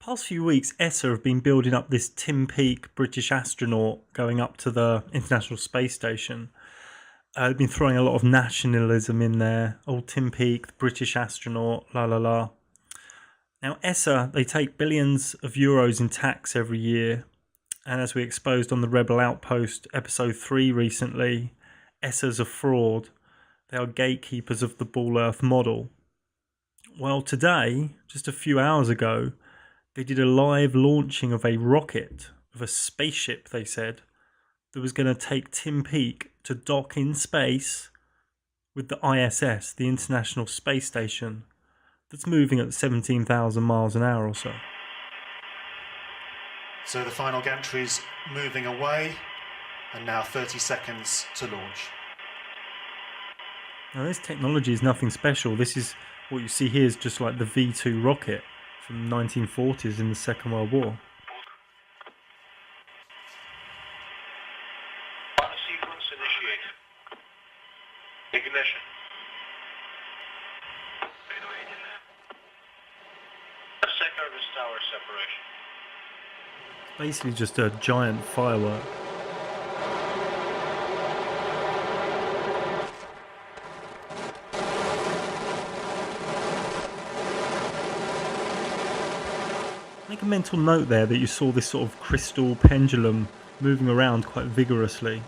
Past few weeks, ESA have been building up this Tim Peake British astronaut going up to the International Space Station. They've been throwing a lot of nationalism in there. Old Tim Peake, the British astronaut, la la la. Now, ESA, they take billions of euros in tax every year. And as we exposed on the Rebel Outpost episode 3 recently, ESA's a fraud. They are gatekeepers of the Ball Earth model. Well, today, just a few hours ago, they did a live launching of a rocket, of a spaceship, they said, that was going to take Tim Peake to dock in space with the ISS, the International Space Station, that's moving at 17,000 miles an hour or so. So the final gantry's moving away, and now 30 seconds to launch. Now, this technology is nothing special. This is what you see here is just like the V2 rocket from the 1940s in the Second World War. Sequence initiated. Ignition. A second tower separation. Basically just a giant firework. Make a mental note there that you saw this sort of crystal pendulum moving around quite vigorously.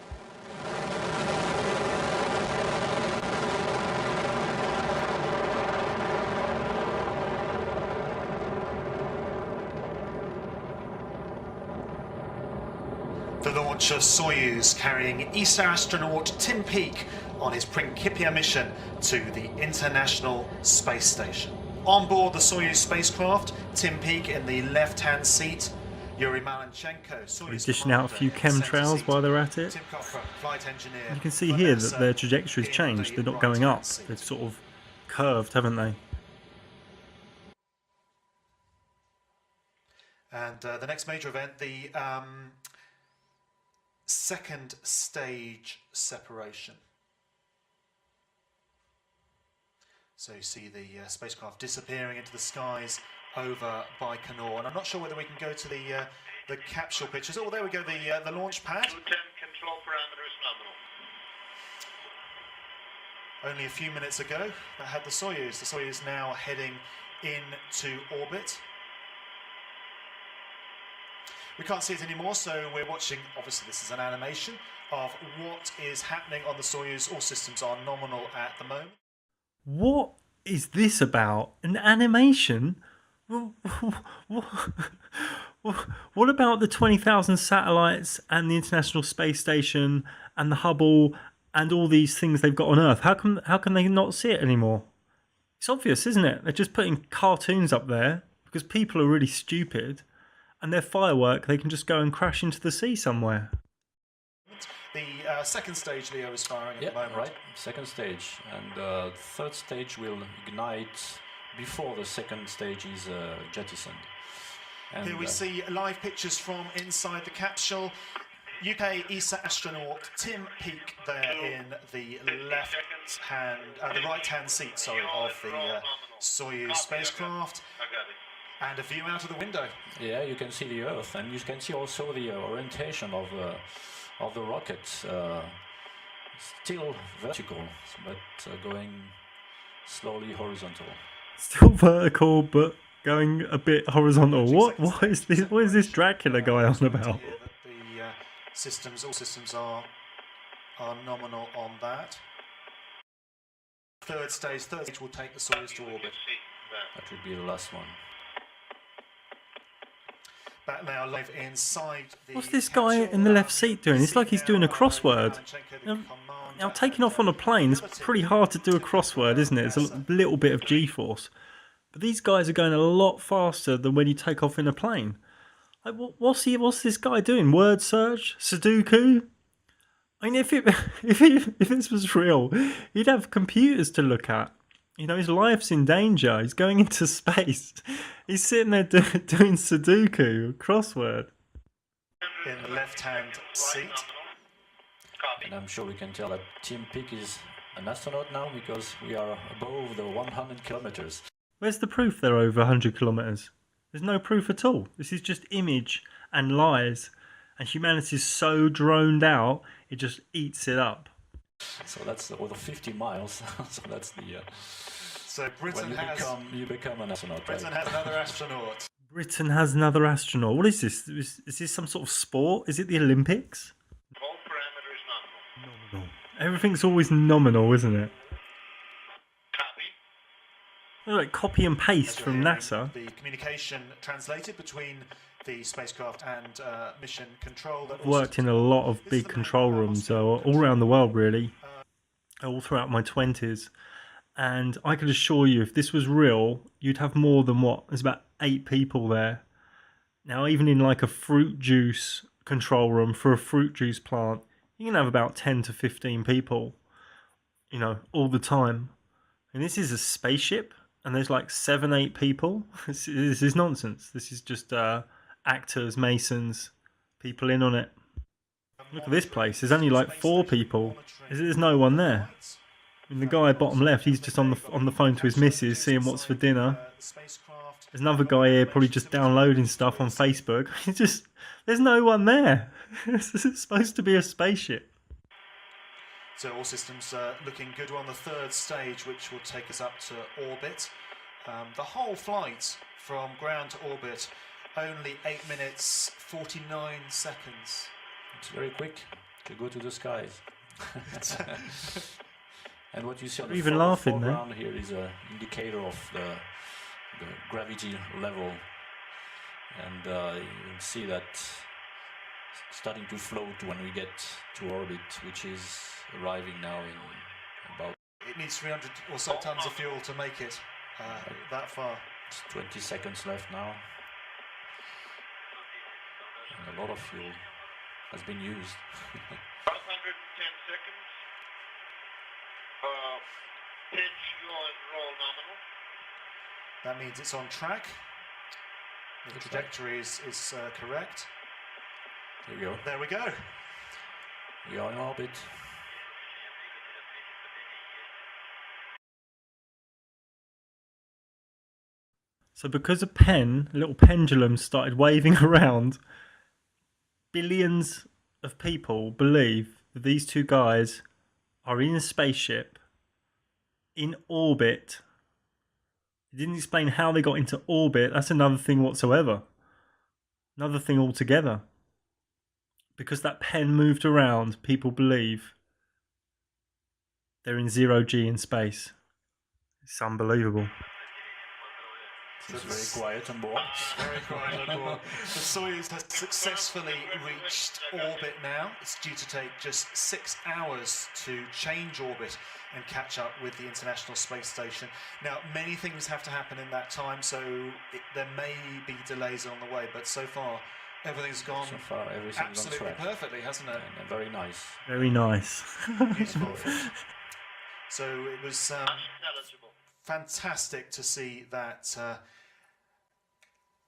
The launch of Soyuz carrying ESA astronaut Tim Peake on his Principia mission to the International Space Station. On board the Soyuz spacecraft, Tim Peake in the left-hand seat, Yuri Malenchenko, Soyuz Dishing out a few chemtrails while they're at it. You can see here that their trajectory's changed. They're not going up. They've sort of curved, haven't they? And the next major event, the second stage separation. So you see the spacecraft disappearing into the skies over Baikonur, and I'm not sure whether we can go to the capsule pictures. Oh, there we go, the launch pad. Control parameters nominal. Only a few minutes ago, that had the Soyuz. The Soyuz now heading into orbit. We can't see it anymore, so we're watching, obviously this is an animation, of what is happening on the Soyuz. All systems are nominal at the moment. What is this about? An animation? What about the 20,000 satellites and the International Space Station and the Hubble and all these things they've got on Earth? How can they not see it anymore? It's obvious, isn't it? They're just putting cartoons up there because people are really stupid, and their firework they can just go and crash into the sea somewhere. The second stage, Leo, is firing at the moment. Right, second stage, and the third stage will ignite before the second stage is jettisoned. And here we see live pictures from inside the capsule. UK ESA astronaut Tim Peake there in the right-hand seat, of the Soyuz spacecraft, and a view out of the window. Yeah, you can see the Earth, and you can see also the orientation of the rocket, still vertical, but going slowly horizontal. Still vertical, but going a bit horizontal. What is this? What is this Dracula guy on about? All systems are nominal on that. Third stage will take the Soyuz to orbit. That would be the last one. Back now live inside the What's this guy in the left seat doing? It's like he's doing a crossword. Now, taking off on a plane, it's pretty hard to do a crossword, isn't it? It's a little bit of G-force. But these guys are going a lot faster than when you take off in a plane. Like, what's this guy doing? Word search? Sudoku? I mean, if this was real, he'd have computers to look at. You know, his life's in danger. He's going into space. He's sitting there doing Sudoku, crossword. In the left-hand seat. And I'm sure we can tell that Tim Peake is an astronaut now because we are above the 100 kilometers. Where's the proof they're over 100 kilometres? There's no proof at all. This is just image and lies. And humanity is so droned out, it just eats it up. So that's over 50 miles. So that's the So Britain when you become an astronaut. Britain Right? has another astronaut. Britain has another astronaut. What is this? Is this some sort of sport? Is it the Olympics? All parameters nominal. Nominal. Everything's always nominal, isn't it? Copy. They're like copy and paste As from we're hearing, NASA. The communication translated between the spacecraft and mission control. That Worked in a lot of big control rooms all around the world, really, all throughout my 20s. And I could assure you, if this was real, you'd have more than what? There's about 8 people there. Now, even in like a fruit juice control room for a fruit juice plant, you can have about 10 to 15 people, you know, all the time. And this is a spaceship, and there's like 7, 8 people. This is nonsense. This is just actors, masons, people in on it. Look at this place. There's only like 4 people. There's no one there. I mean, the guy bottom left, he's just on the phone to his missus, seeing what's for dinner. There's another guy here probably just downloading stuff on Facebook. There's no one there. This is supposed to be a spaceship. So all systems looking good. We're on the 3rd stage, which will take us up to orbit. The whole flight from ground to orbit, only 8 minutes 49 seconds. It's very quick to go to the skies. And what you see on the Even laughing, man. foreground here is an indicator of the gravity level, and you can see that starting to float when we get to orbit, which is arriving now in about It needs 300 or so tons of fuel to make it that far. 20 seconds left now, and a lot of fuel has been used. 110 seconds. Pitch yaw and roll nominal. That means it's on track. The trajectory is correct. Here we go. There we go. We are in orbit. So because a little pendulum started waving around, billions of people believe that these 2 guys are in a spaceship, in orbit. It didn't explain how they got into orbit. That's another thing whatsoever. Another thing altogether. Because that pen moved around, people believe they're in 0G in space. It's unbelievable. It's very quiet on board. Very quiet on board. The Soyuz has successfully reached orbit now. It's due to take just 6 hours to change orbit and catch up with the International Space Station. Now, many things have to happen in that time, so there may be delays on the way, but so far, everything's gone So far, everything's absolutely on track. perfectly, hasn't it? And very nice. Very nice. Beautiful. So it was Eligible. fantastic to see that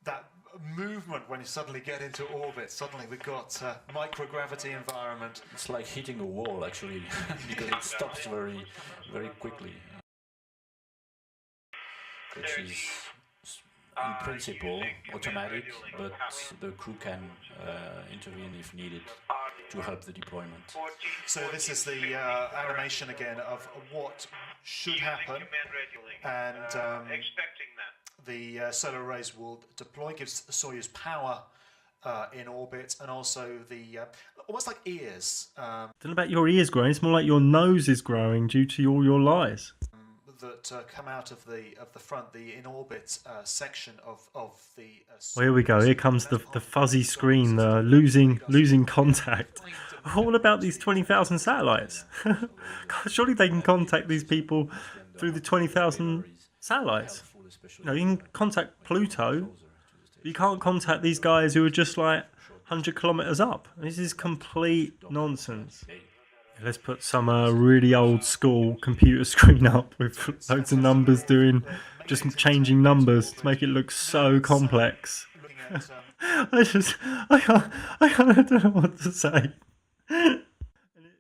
that movement when you suddenly get into orbit. Suddenly we've got microgravity environment. It's like hitting a wall, actually, because it stops very, very quickly. Which is, in principle, automatic, but the crew can intervene if needed to help the deployment. So this is the animation again of what should happen, and Expecting that. the solar arrays will deploy, gives Soyuz power in orbit, and also the almost like ears Don't know about your ears growing. It's more like your nose is growing due to all your lies. that come out of the front, the in orbit section of the. Well, here we go. Here comes the fuzzy screen, the losing contact. All about these 20,000 satellites. God, surely they can contact these people through the 20,000 satellites. You know, you can contact Pluto, but you can't contact these guys who are just like 100 kilometers up. This is complete nonsense. Let's put some really old school computer screen up with loads of numbers just changing numbers to make it look so complex. I don't know what to say.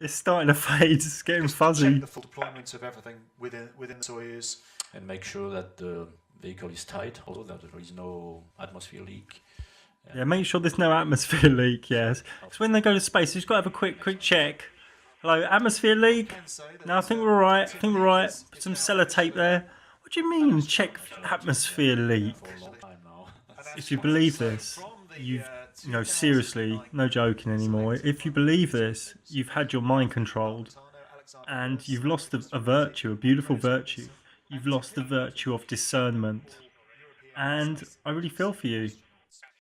It's starting to fade, it's getting fuzzy. Check the full deployment of everything within the Soyuz. And make sure that the vehicle is tight, although that there is no atmosphere leak. Yeah, make sure there's no atmosphere leak, yes. So when they go to space, you've got to have a quick check. Hello, atmosphere leak? No, I think we're alright. I think we're right. Put some sellotape there. What do you mean, check atmosphere leak? For a long time now. If you believe this, you've, seriously, no joking anymore. If you believe this, you've had your mind controlled and you've lost a virtue, a beautiful virtue. You've lost the virtue of discernment. And I really feel for you.